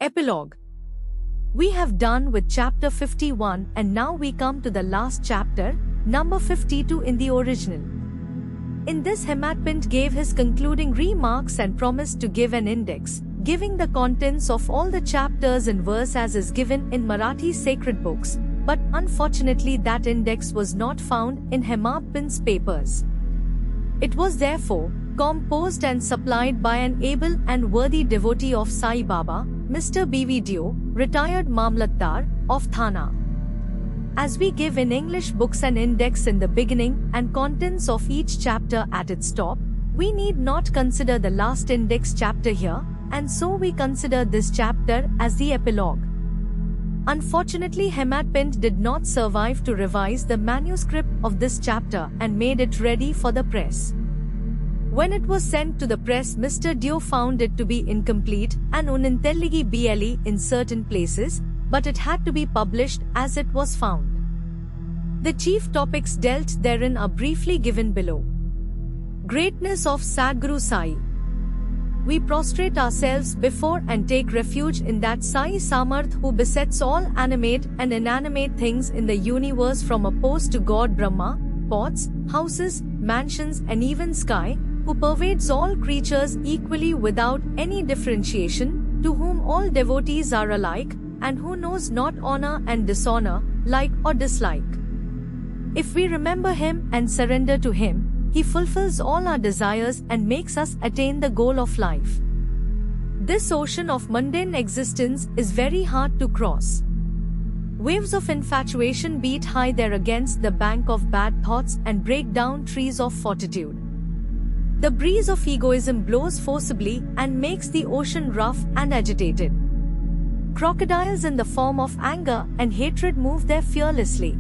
Epilogue. We have done with chapter 51 and now we come to the last chapter, number 52 in the original. In this Hematpint gave his concluding remarks and promised to give an index, giving the contents of all the chapters in verse as is given in Marathi sacred books, but unfortunately that index was not found in Hematpint's papers. It was therefore composed and supplied by an able and worthy devotee of Sai Baba, Mr. B.V. Deo, retired Mamlatdar, of Thana. As we give in English books an index in the beginning and contents of each chapter at its top, we need not consider the last index chapter here, and so we consider this chapter as the epilogue. Unfortunately, Hematpint did not survive to revise the manuscript of this chapter and made it ready for the press. When it was sent to the press, Mr. Deo found it to be incomplete and unintelligible in certain places, but it had to be published as it was found. The chief topics dealt therein are briefly given below. Greatness of Sadguru Sai. We prostrate ourselves before and take refuge in that Sai Samarth who besets all animate and inanimate things in the universe, from a post to God Brahma, pots, houses, mansions and even sky, who pervades all creatures equally without any differentiation, to whom all devotees are alike, and who knows not honor and dishonor, like or dislike. If we remember him and surrender to him, he fulfills all our desires and makes us attain the goal of life. This ocean of mundane existence is very hard to cross. Waves of infatuation beat high there against the bank of bad thoughts and break down trees of fortitude. The breeze of egoism blows forcibly and makes the ocean rough and agitated. Crocodiles in the form of anger and hatred move there fearlessly.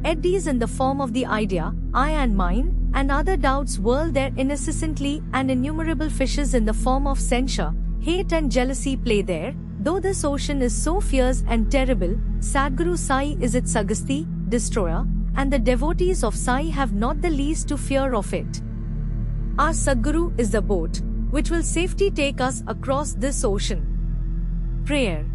Eddies in the form of the idea, I and mine, and other doubts whirl there incessantly, and innumerable fishes in the form of censure, hate and jealousy play there. Though this ocean is so fierce and terrible, Sadguru Sai is its Sagasti, destroyer, and the devotees of Sai have not the least to fear of it. Our Sadguru is the boat, which will safely take us across this ocean. Prayer.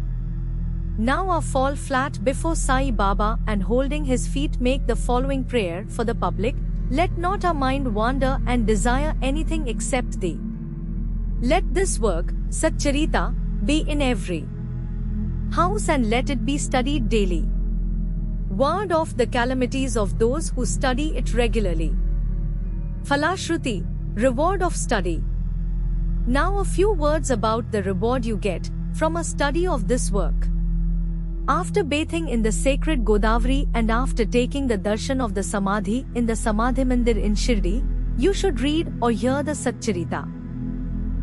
Now our fall flat before Sai Baba and holding his feet make the following prayer for the public. Let not our mind wander and desire anything except thee. Let this work, Satcharita, be in every house and let it be studied daily. Ward off the calamities of those who study it regularly. Falashruti, reward of study. Now a few words about the reward you get from a study of this work. After bathing in the sacred Godavari and after taking the darshan of the Samadhi in the Samadhi Mandir in Shirdi, you should read or hear the Satcharita.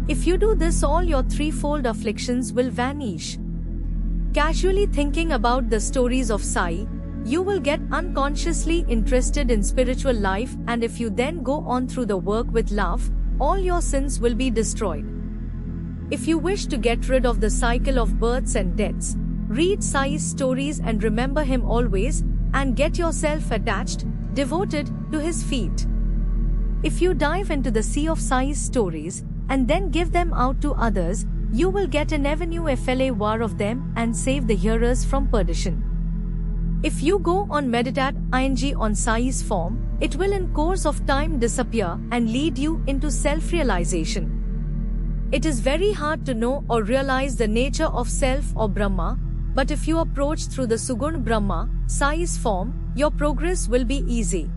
If you do this, all your threefold afflictions will vanish. Casually thinking about the stories of Sai, you will get unconsciously interested in spiritual life, and if you then go on through the work with love, all your sins will be destroyed. If you wish to get rid of the cycle of births and deaths, read Sai's stories and remember him always, and get yourself attached, devoted to his feet. If you dive into the sea of Sai's stories, and then give them out to others, you will get an avenue war of them and save the hearers from perdition. If you go on meditate ing on Sai's form, it will in course of time disappear and lead you into self-realization. It is very hard to know or realize the nature of self or Brahma, but if you approach through the Sugun Brahma, Sai's form, your progress will be easy.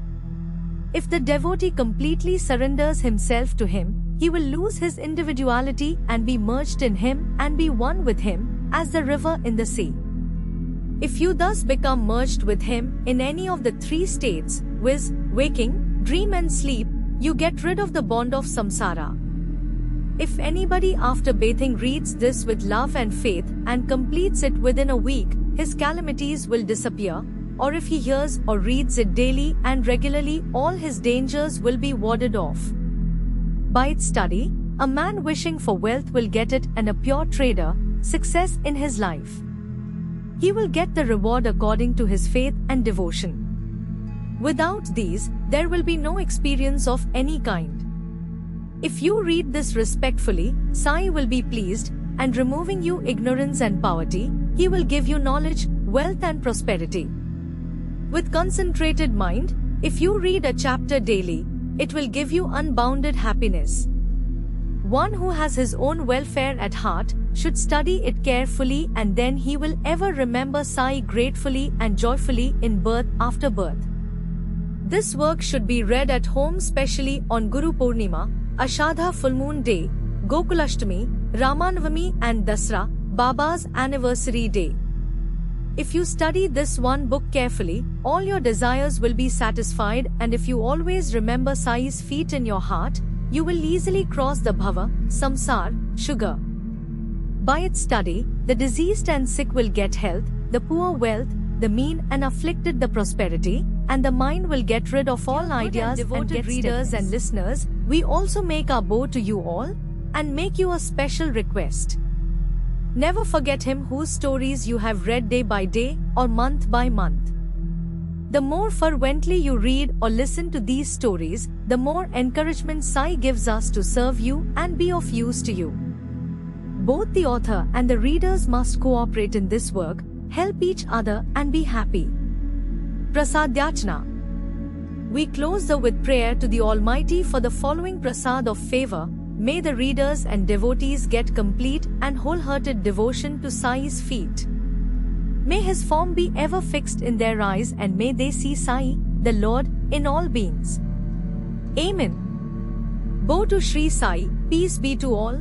If the devotee completely surrenders himself to him, he will lose his individuality and be merged in him and be one with him, as the river in the sea. If you thus become merged with him in any of the three states, viz., waking, dream and sleep, you get rid of the bond of samsara. If anybody after bathing reads this with love and faith and completes it within a week, his calamities will disappear, or if he hears or reads it daily and regularly, all his dangers will be warded off. By its study, a man wishing for wealth will get it, and a pure trader, success in his life. He will get the reward according to his faith and devotion. Without these, there will be no experience of any kind. If you read this respectfully, Sai will be pleased, and removing you ignorance and poverty. He will give you knowledge, wealth and prosperity. With concentrated mind, if you read a chapter daily, it will give you unbounded happiness. One who has his own welfare at heart should study it carefully, and then he will ever remember Sai gratefully and joyfully in birth after birth. This work should be read at home, specially on Guru Purnima, Ashadha full moon day, Gokulashtami, Ramanavami and Dasra, Baba's anniversary day. If you study this one book carefully, all your desires will be satisfied, and if you always remember Sai's feet in your heart, you will easily cross the bhava, samsar, sugar. By its study, the diseased and sick will get health, the poor wealth, the mean and afflicted the prosperity, and the mind will get rid of all ideas and get readers and listeners. We also make our bow to you all and make you a special request. Never forget him whose stories you have read day by day or month by month. The more fervently you read or listen to these stories, the more encouragement Sai gives us to serve you and be of use to you. Both the author and the readers must cooperate in this work, help each other and be happy. Prasadyachna. We close with prayer to the Almighty for the following prasad of favor. May the readers and devotees get complete and wholehearted devotion to Sai's feet. May his form be ever fixed in their eyes, and may they see Sai, the Lord, in all beings. Amen. Bow to Sri Sai, peace be to all.